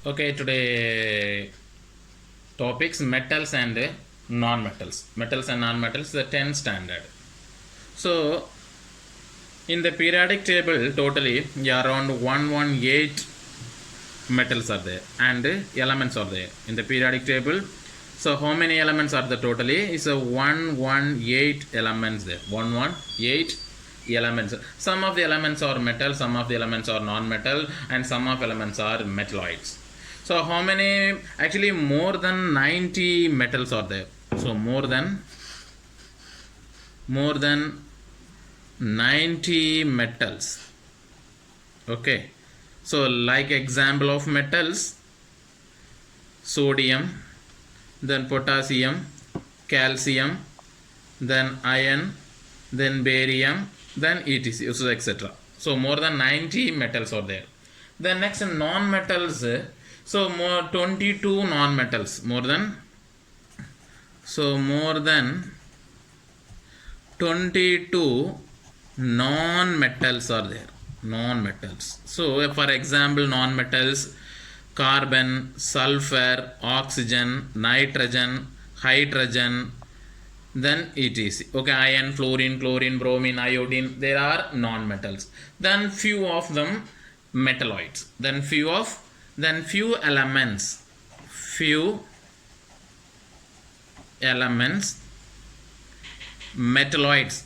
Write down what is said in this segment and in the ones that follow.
Okay, today topics metals and non-metals. Metals and non-metals, the 10 standard. So, in the periodic table, totally around 118 metals are there and elements are there in the periodic table. So, how many elements are there totally? It's a 118 elements there. 118 elements. Some of the elements are metal, some of the elements are non-metal, and some of elements are metalloids. So how many? Actually, more than 90 metals are there. So more than 90 metals. Okay. So like example of metals: sodium, then potassium, calcium, then iron, then barium, then etc. So etc. So more than 90 metals are there. Then next non-metals. So more 22 non-metals. More than 22 non-metals are there. Non-metals. So for example, non-metals: carbon, sulfur, oxygen, nitrogen, hydrogen, then etc. Okay, iron, fluorine, chlorine, bromine, iodine, there are non-metals. Then few of them metalloids. Then few elements metalloids.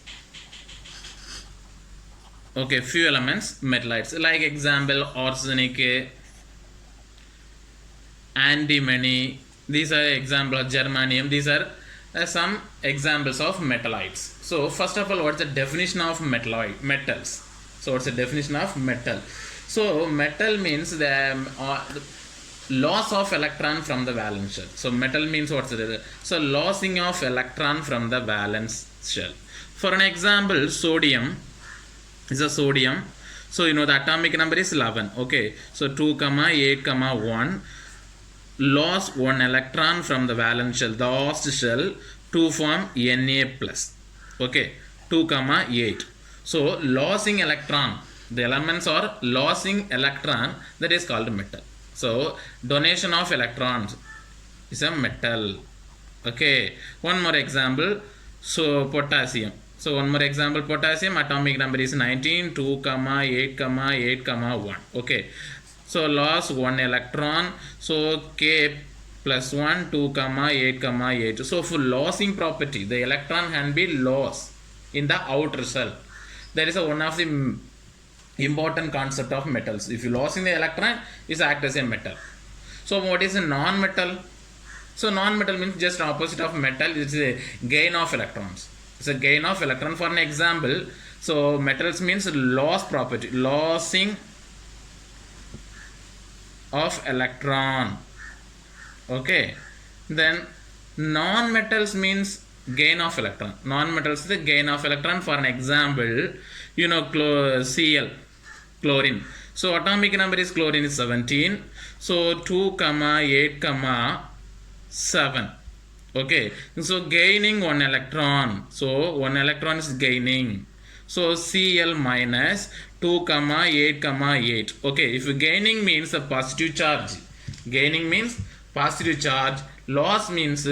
Okay, few elements metalloids. Like example, arsenic, antimony, these are example of germanium. These are some examples of metalloids. So first of all, what's the definition of metals? So what's the definition of metal? So metal means the loss of electron from the valence shell. So metal means what's it? So losing of electron from the valence shell. For an example, sodium is a sodium. So you know the atomic number is 11. Okay, so 2, 8, 1. Lost one electron from the valence shell, the host shell, to form Na plus. Okay, 2, 8. So losing electron, the elements are losing electron, that is called metal. So donation of electrons is a metal. Okay, one more example. So potassium. So one more example, potassium, atomic number is 19, 2, 8, 8, 1. Okay. So loss one electron. So K plus 1, 2, 8, 8. So for losing property, the electron can be lost in the outer shell. That is one of the important concept of metals. If you losing the electron, it acts as a metal. So what is a non-metal? So non-metal means just opposite of metal. It's a gain of electrons. It's a gain of electron. For an example, so metals means loss property, losing of electron. Okay, then non-metals means gain of electron. Non-metals is the gain of electron. For an example, you know, Cl, chlorine. So atomic number is chlorine is 17. So 2, 8, 7. Okay, so gaining one electron. So one electron is gaining. So Cl minus 2, 8, 8. Okay, if gaining means a positive charge. Gaining means positive charge. Loss means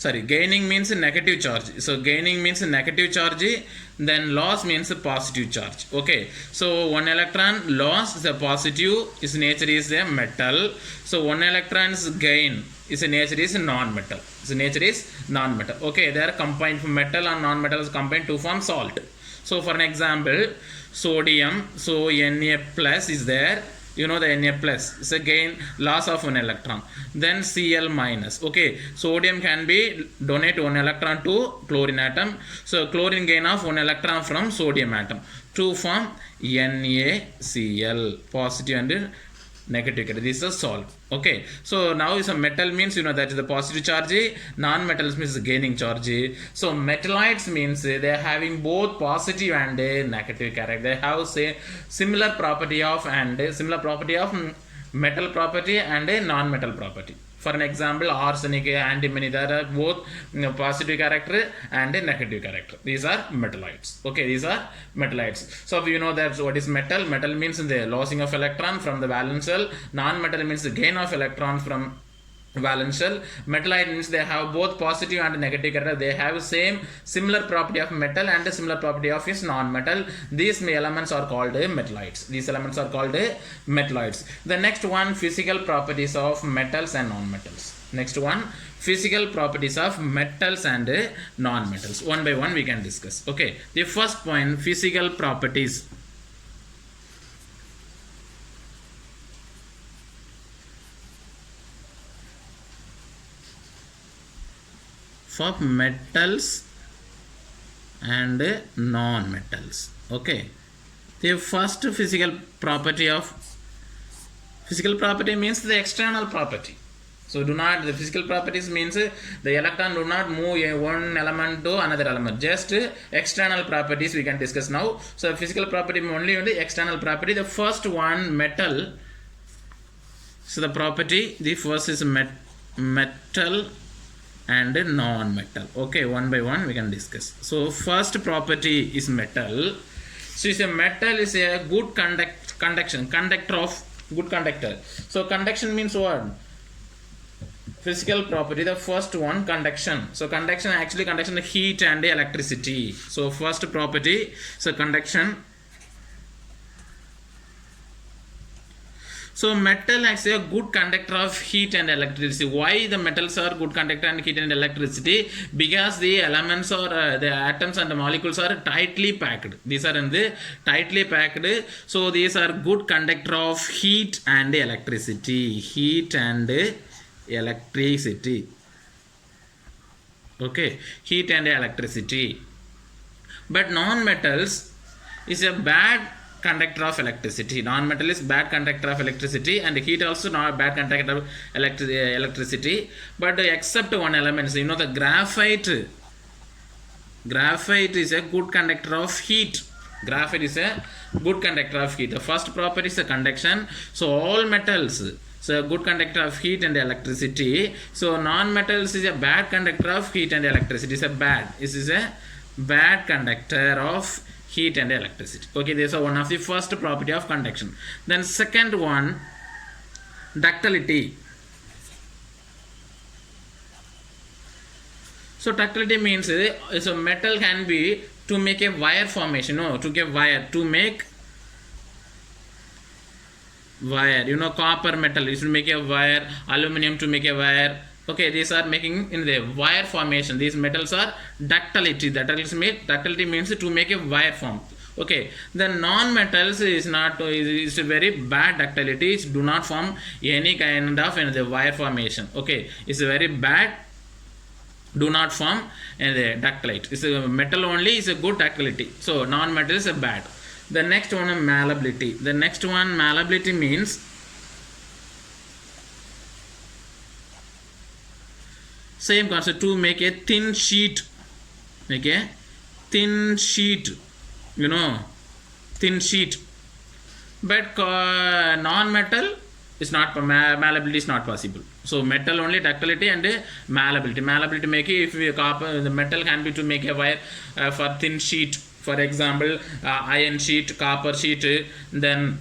gaining means negative charge. So gaining means negative charge, then loss means positive charge. Okay, so one electron loss is a positive, its nature is a metal. So one electron's gain, its nature is non-metal. Its nature is non-metal. Okay, they are combined. Metal and non-metal is combined to form salt. So for an example, sodium, so Na plus is there. You know the Na plus is a gain, loss of one electron. Then Cl minus. Okay, sodium can be donate one electron to chlorine atom. So chlorine gain of one electron from sodium atom to form NaCl, positive and negative. This is a salt. Okay, so now is a metal means you know that is the positive charge. Non-metals means gaining charge. So metalloids means they are having both positive and negative character. They have say similar property of metal property and a non-metal property. For an example, arsenic, antimony, there are both positive character and negative character. These are metalloids. Okay, these are metalloids. So we know that what is metal. Metal means the losing of electron from the valence shell. Non-metal means the gain of electron from valence shell. Metalloid means they have both positive and negative character. They have similar property of metal and similar property of its non-metal. These elements are called metalloids. These elements are called metalloids. The next one, physical properties of metals and non-metals. Next one, physical properties of metals and non-metals. One by one we can discuss. Okay, the first point, physical properties. For metals and non-metals. Okay, the first physical property means the external property. So the physical properties means the electron do not move one element to another element. Just external properties we can discuss now. So physical property only the external property. The first one, metal. So the property, the first is metal and non-metal. Okay, one by one we can discuss. So first property is metal. So is a metal is a good conductor of good conductor. So conduction means what? Physical property, the first one, conduction. So conduction, actually conduction, heat and electricity. So first property, so conduction. So metal actually a good conductor of heat and electricity. Why the metals are good conductor and heat and electricity? Because the elements or the atoms and the molecules are tightly packed. These are in the tightly packed. So these are good conductor of heat and electricity. Heat and electricity. Okay, heat and electricity. But non-metals is a bad conductor of electricity. Non-metal is bad conductor of electricity, and heat also not bad conductor of electricity. But except one element, so you know the graphite. Graphite is a good conductor of heat. Graphite is a good conductor of heat. The first property is the conduction. So all metals, so good conductor of heat and electricity. So non-metals is a bad conductor of heat and electricity. This is a bad conductor of heat and electricity. Okay, this is one of the first property of conduction. Then second one, ductility. So ductility means so metal can be to make a wire formation. No, to get wire, to make wire. You know, copper metal is to make a wire, aluminum to make a wire. Okay, these are making in the wire formation. These metals are ductility. Ductility means to make a wire form. Okay, the non-metals is not is very bad ductility. It do not form any kind of the wire formation. Okay, it's very bad. Do not form the ductility. It's a metal only is a good ductility. So non-metal is a bad. The next one, malleability. The next one, malleability means same concept, to make a thin sheet. Make a thin sheet, you know, thin sheet. But non-metal is not, malleability is not possible. So metal only ductility and malleability. Malleability make it, if copper, the metal can be to make a wire for thin sheet. For example, iron sheet, copper sheet, then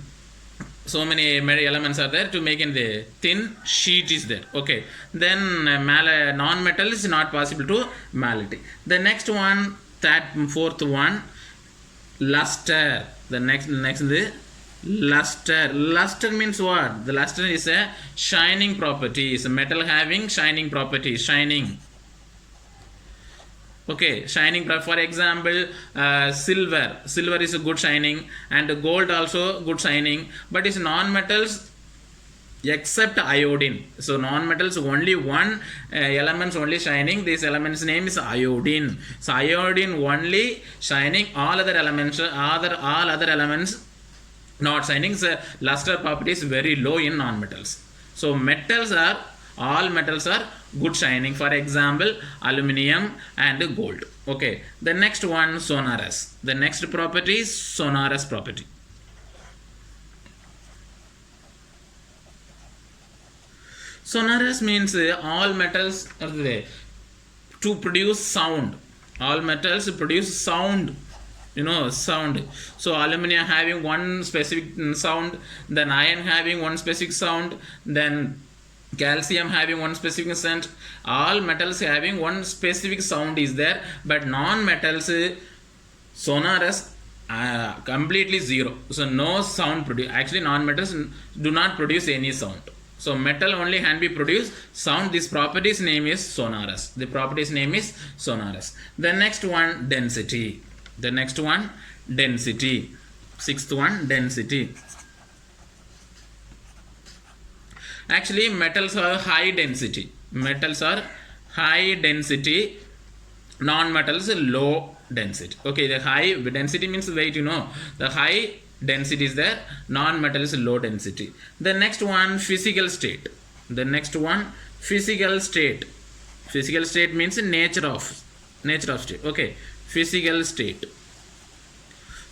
so many elements are there to make in the thin sheet is there. Okay, then non-metal is not possible to malleability. The next one, fourth one, luster. The next the luster. Luster means what? The luster is a shining property. It's a metal having shining property. Shining. Okay, shining. For example, silver. Silver is a good shining, and gold also good shining. But it's non-metals except iodine. So non-metals only one elements only shining. This element's name is iodine. So iodine only shining. All other elements not shining. So luster property is very low in non-metals. So all metals are good shining. For example, aluminium and gold. Okay, the next one, sonorous. The next property is sonorous property. Sonorous means all metals are there to produce sound. All metals produce sound, sound. So aluminum having one specific sound, then iron having one specific sound, then calcium having one specific sound. All metals having one specific sound is there, but non-metals sonorous completely zero. So no sound produce. Actually non-metals do not produce any sound. So metal only can be produced sound. This property's name is sonorous. The property's name is sonorous. The next one, density. The next one, density. Sixth one, density. Actually metals are high density. Metals are high density. Non-metals low density. Okay, the high density means weight, the high density is there, non-metal is low density. The next one, physical state. The next one, physical state. Physical state means nature of state. Okay, physical state.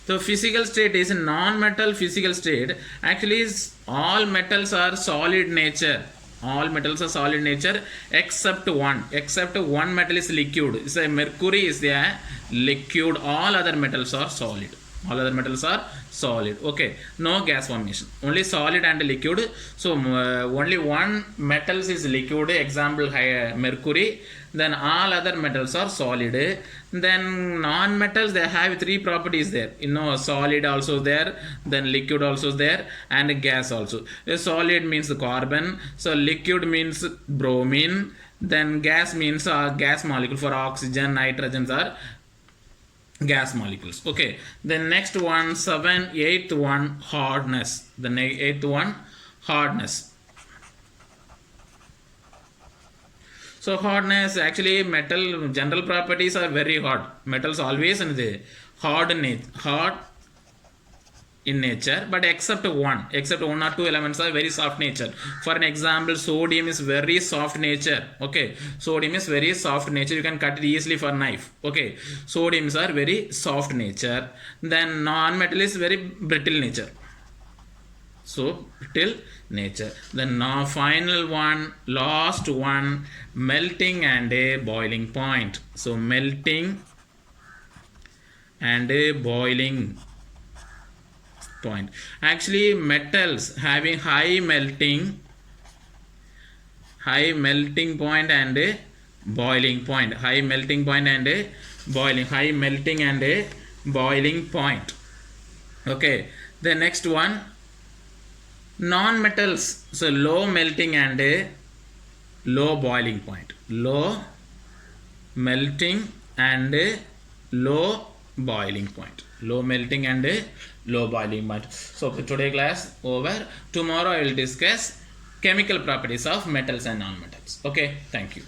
So physical state is non-metal physical state. Actually all metals are solid nature. All metals are solid nature except one. Except one metal is liquid. Say mercury is the liquid. All other metals are solid. All other metals are solid. Okay, no gas formation, only solid and liquid. So only one metals is liquid, example mercury. Then all other metals are solid. Then non-metals, they have three properties there, solid also there, then liquid also there, and gas also. Solid means carbon, so liquid means bromine, then gas means gas molecule. For oxygen, nitrogens are gas molecules. Okay, the next one, eighth one, hardness. The eighth one, hardness. So hardness, actually metal general properties are very hard. Metals always in the hard in nature, but except one or two elements are very soft nature. For an example, sodium is very soft nature. Okay, sodium is very soft nature, you can cut it easily for knife. Okay, sodiums are very soft nature. Then non-metal is very brittle nature. So brittle nature. Then now final one, last one, melting and a boiling point. So melting and a boiling point. Actually metals having high melting point and a boiling point. High melting point and a boiling. High melting and a boiling point. Okay, the next one, non-metals, so low melting and a low boiling point. Low melting and a low boiling point. Low melting and a low boiling point. So today class over. Tomorrow I will discuss chemical properties of metals and non-metals. Okay, thank you.